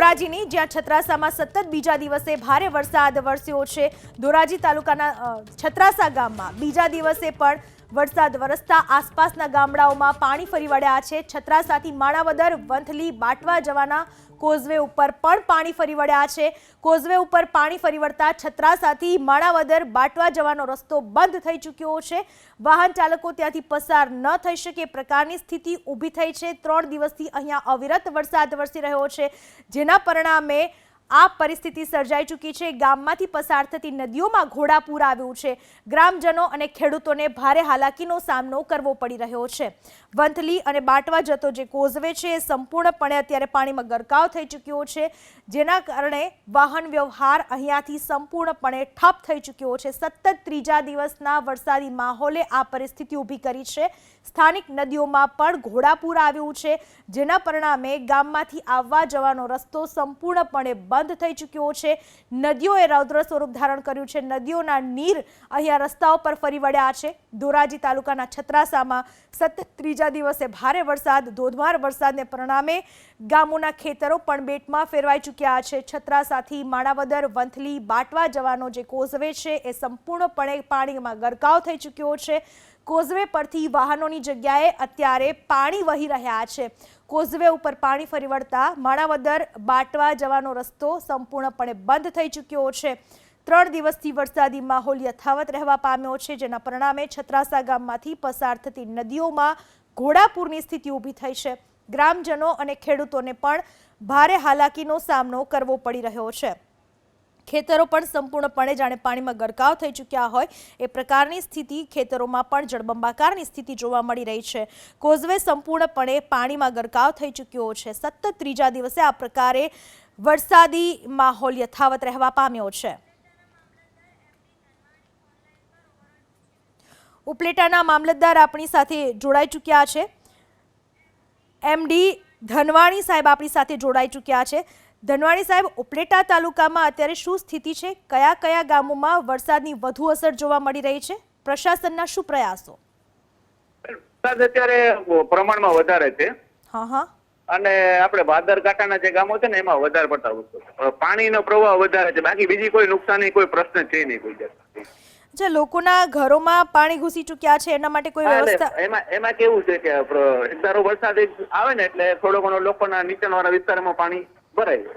ધોરાજીની, જ્યાં છત્રાસામાં સતત બીજા દિવસે ભારે વરસાદ વરસ્યો છે। ધોરાજી તાલુકાના છત્રાસા ગામમાં બીજા દિવસે પણ વરસાદ વરસતા આસપાસના ગામડાઓમાં પાણી ફરી વળ્યા છે। છત્રાસાથી માણાવદર, વંથલી, બાટવા જવાના કોઝવે ઉપર પણ પાણી ફરી વળ્યા છે। કોઝવે ઉપર પાણી ફરી વળતા છત્રાસાથી માણાવદર, બાટવા જવાનો રસ્તો બંધ થઈ ચૂક્યો છે। વાહન ચાલકો ત્યાંથી પસાર ન થઈ શકે એ પ્રકારની સ્થિતિ ઊભી થઈ છે। 3 દિવસથી અહીંયા અવિરત વરસાદ વરસી રહ્યો છે, જેના પરિણામે આ પરિસ્થિતિ સર્જાઈ ચૂકી છે। ગામમાંથી પસાર થતી નદીઓમાં ઘોડાપૂર આવ્યું છે। ગ્રામજનો અને ખેડૂતોને ભારે હાલાકીનો સામનો કરવો પડી રહ્યો છે। વંથલી અને બાટવા જતો જે કોઝવે છે એ સંપૂર્ણપણે અત્યારે પાણીમાં ગરકાવ થઈ ચૂક્યો છે, જેના કારણે વાહન વ્યવહાર અહીંયાથી સંપૂર્ણપણે ઠપ થઈ ચૂક્યો છે। સતત ત્રીજા દિવસના વરસાદી માહોલે આ પરિસ્થિતિ ઊભી કરી છે। સ્થાનિક નદીઓમાં પણ ઘોડાપૂર આવ્યું છે, જેના પરિણામે ગામમાંથી આવવા જવાનો રસ્તો સંપૂર્ણપણે બંધ થઈ ચૂક્યો છે। નદીઓએ રૌદ્ર સ્વરૂપ ધારણ કર્યું છે। નદીઓના નીર અહીંયા રસ્તાઓ પર ફરી વળ્યા છે। ધોરાજી તાલુકાના છત્રાસામાં સતત ત્રીજા દિવસે ભારે વરસાદ, ધોધમાર વરસાદને પરિણામે ગામોના ખેતરો પણ બેટમાં ફેરવાઈ ચૂક્યા છે। છત્રાસાથી માણાવદર, વંથલી, બાટવા જવાનો જે કોઝવે છે એ સંપૂર્ણપણે પાણીમાં ગરકાવ થઈ ચૂક્યો છે। કોઝવે પરથી વાહનોની જગ્યાએ અત્યારે પાણી વહી રહ્યા છે। કોઝવે ઉપર પાણી ફરી વળતા માણાવદર, બાટવા જવાનો રસ્તો સંપૂર્ણપણે બંધ થઈ ચૂક્યો છે। 3 દિવસથી વરસાદી માહોલ યથાવત રહેવા પામ્યો છે, જેના પરિણામે છત્રાસા ગામમાંથી પસાર થતી નદીઓમાં ઘોડાપૂરની સ્થિતિ ઊભી થઈ છે। ગ્રામજનો અને ખેડૂતોને પણ ભારે હાલાકીનો સામનો કરવો પડી રહ્યો છે। ખેતરો પણ સંપૂર્ણપણે જાણે પાણીમાં ગરકાવ થઈ ચૂક્યા હોય એ પ્રકારની સ્થિતિ, ખેતરોમાં પણ જળબંબાકારની સ્થિતિ જોવા મળી રહી છે। કોઝવે સંપૂર્ણપણે પાણીમાં ગરકાવ થઈ ચૂક્યો છે। સતત ત્રીજા દિવસે આ પ્રકારે વરસાદી માહોલ યથાવત રહેવા પામ્યો છે। ઉપલેટાના મામલતદાર આપણી સાથે જોડાઈ ચૂક્યા છે। એમડી ધનવાણી સાહેબ આપણી સાથે જોડાઈ ચૂક્યા છે। ધનવાણી સાહેબ, ઉપલેટા તાલુકામાં અત્યારે શું સ્થિતિ છે? કયા કયા ગામોમાં વરસાદની વધુ અસર જોવા મળી રહી છે? પ્રશાસનના શું પ્રયાસો? વરસાદ અત્યારે પ્રમાણમાં વધારે છે। અને આપણે ભાદરકાંઠાના જે ગામો છે ને એમાં વધારે પડતા વરસાદ, પાણીનો પ્રવાહ વધારે છે। બાકી બીજી કોઈ નુકસાની, કોઈ પ્રશ્ન છે નહીં કોઈ જાતનો। લોકોના ઘરોમાં પાણી ઘૂસી ચૂક્યા છે, એના માટે કોઈ વ્યવસ્થા? એમાં કેવું છે કે એક ધારો વરસાદ આવે ને એટલે થોડો ઘણો લોકોના નીચાણવાળા વિસ્તારમાં પાણી ભરાય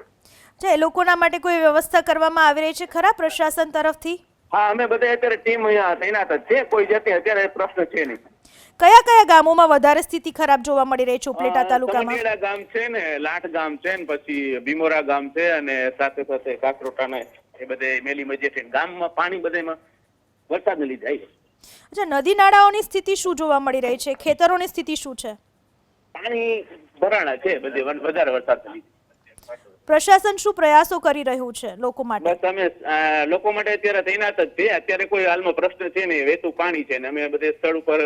છે। એ લોકોના માટે કોઈ વ્યવસ્થા કરવામાં આવી રહી છે ખરા પ્રશાસન તરફથી? હા, અમે બધા અત્યારે ટીમ અહીંયા તૈનાત જ છે। કોઈ જાતે અત્યારે પ્રશ્ન છે નહીં। કયા કયા ગામોમાં વધારે સ્થિતિ ખરાબ જોવા મળી રહી છે ઉપલેટા તાલુકામાં? સમઢિયાળા ગામ છે ને, લાઠ ગામ છે ને, પછી ભીમોરા ગામ છે, અને સાથે સાથે કાકરોટાના એ બધે મેલી મજેઠી ગામમાં પાણી બધામાં વરસાદને લીધે આવી છે। નદી નાળાઓની સ્થિતિ શું જોવા મળી રહી છે? ખેતરોની સ્થિતિ શું છે? પાણી ભરાણા છે બધે વધારે વરસાદને લીધે। પ્રશાસન શું પ્રયાસો કરી રહ્યું છે લોકો માટે? બસ અમે લોકો માટે અત્યારે તૈનાત જ છે। અત્યારે કોઈ હાલમાં પ્રશ્ન છે નહીં, વહેતું પાણી છે ને અમે બધે સ્થળ ઉપર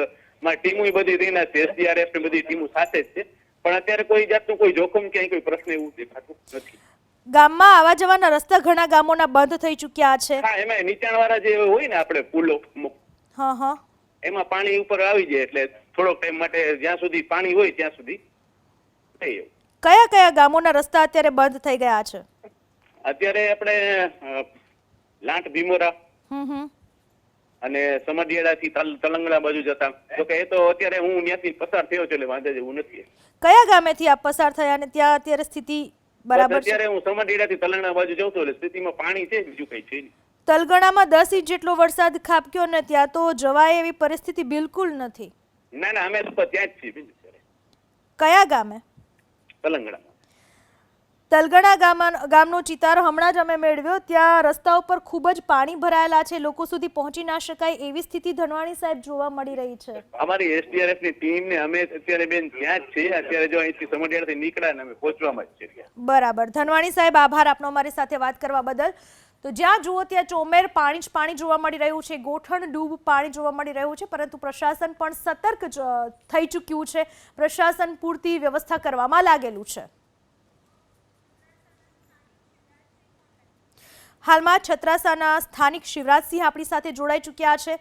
ટીમો બધી તૈનાત છે। SDRF ની બધી ટીમો સાથે જ છે, પણ અત્યારે કોઈ જાતનું કોઈ જોખમ ક્યાંય કોઈ પ્રશ્ન એવું દેખાતું નથી। ગામમાં આવવા જવાના રસ્તા ઘણા ગામોના બંધ થઈ ચૂક્યા છે। હા, એમાં નીચાણવાળા જે હોય ને આપણે પુલો, એમાં પાણી ઉપર આવી જાય એટલે થોડોક ટાઈમ માટે જ્યાં સુધી પાણી હોય ત્યાં સુધી થઈ જાય। કયા કયા ગામોના રસ્તા અત્યારે બંધ થઈ ગયા છે? અત્યારે આપણે લાંટ, ભીમોરા અને સમઢિયાળાથી તલંગણા બાજુ જતા, તો કે એ તો અત્યારે હું ત્યાંથી પસાર થયો છું એટલે વાંધો જેવું નથી। કયા ગામેથી આપ પસાર થયા અને ત્યાં અત્યારે સ્થિતિ બરાબર છે? અત્યારે હું સમઢિયાળાથી તલંગણા બાજુ જઉં છું એટલે સ્થિતિમાં પાણી છે, બીજું કઈ છે નહીં। તલગણામાં 10 ઇંચ જેટલો વરસાદ ખાબક્યો ને ત્યાં તો જવાય એવી પરિસ્થિતિ બિલકુલ નથી। ના ના, અમે તો ત્યાં જ છીએ। કયા ગામે? તલંગણા। તલગણા ગામનો ચિતાર હમણાં જ અમે મેળવ્યો। ત્યાં રસ્તા ઉપર ખૂબ જ પાણી ભરાયેલા છે, લોકો સુધી પહોંચી ના શકાય એવી સ્થિતિ ધનવાણી સાહેબ જોવા મળી રહી છે। અમારી SDRF ની ટીમ ને અમે અત્યારે બેન ત્યાં જ છીએ। અત્યારે જો અહીંથી સમઢિયાળાથી નીકળ્યા ને અમે પહોંચવામાં જ છીએ। બરાબર ધનવાણી સાહેબ, આભાર આપનો અમારી સાથે વાત કરવા બદલ। તો જ્યાં જુઓ ત્યાં ચોમેર પાણી જ પાણી જોવા મળી રહ્યું છે, ગોઠણ ડૂબ પાણી જોવા મળી રહ્યું છે, પરંતુ પ્રશાસન પણ સતર્ક થઈ ચૂક્યું છે। પ્રશાસન પૂરતી વ્યવસ્થા કરવામાં લાગેલું છે। હાલમાં છત્રાસાના સ્થાનિક શિવરાજસિંહ આપણી સાથે જોડાઈ ચૂક્યા છે।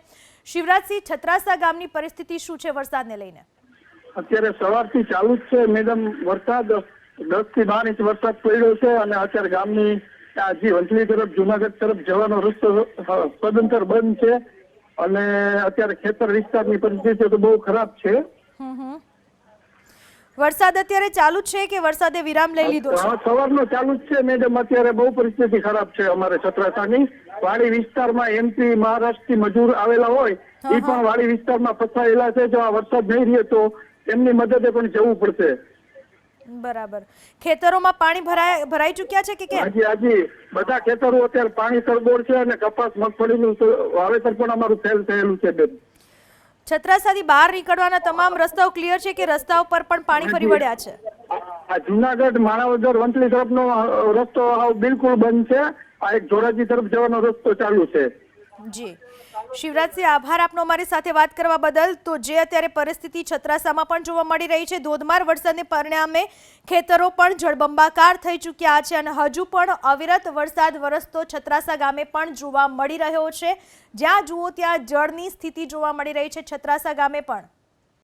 શિવરાજસિંહ, છત્રાસા ગામની પરિસ્થિતિ શું છે વરસાદને લઈને? અત્યારે સવારથી ચાલુ જ છે મેડમ વરસાદ। 10 થી 12 ઇંચ વરસાદ પડ્યો છે અને અત્યારે ગામની આ જે વંથલી તરફ જુનાગઢ તરફ જવાનો રસ્તો સદંતર બંધ છે અને અત્યારે ખેતર વિસ્તારની પરિસ્થિતિ તો બહુ ખરાબ છે. વરસાદ અત્યારે ચાલુ જ છે કે વરસાદે વિરામ લઈ લીધો છે? સવારનો ચાલુ જ છે મેડમ. અત્યારે બહુ પરિસ્થિતિ ખરાબ છે અમારે છત્રાસાની. વાડી વિસ્તારમાં એમપી મહારાષ્ટ્રથી મજૂર આવેલા હોય એ પણ વાડી વિસ્તારમાં ફસાયેલા છે. જો આ વરસાદ નહીં રહે તો એમની મદદે પણ જવું પડશે. બરાબર. ખેતરોમાં પાણી ભરાઈ ચૂક્યા છે કે કેમ? હાજી બધા ખેતરો અત્યારે પાણી તરબોળ છે અને કપાસ મગફળીનું વાવેતર પણ અમારું ફેલ થયેલું છે બેન. છત્રાસાથી બહાર નીકળવાના તમામ રસ્તાઓ ક્લિયર છે કે રસ્તાઓ પર પણ પાણી ફરી વળ્યા છે? આ જુનાગઢ માણાવદર વંથલી તરફનો રસ્તો બિલકુલ બંધ છે. આ એક ધોરાજી તરફ જવાનો રસ્તો ચાલુ છે. જી શિવરાજસિંહ, આભાર આપનો અમારી સાથે વાત કરવા બદલ. તો જે અત્યારે પરિસ્થિતિ છત્રાસામાં પણ જોવા મળી રહી છે, ધોધમાર વરસાદને પરિણામે ખેતરો પણ જળબંબાકાર થઈ ચૂક્યા છે અને હજુ પણ અવિરત વરસાદ વરસતો છત્રાસા ગામે પણ જોવા મળી રહ્યો છે. જ્યાં જુઓ ત્યાં જળની સ્થિતિ જોવા મળી રહી છે છત્રાસા ગામે પણ.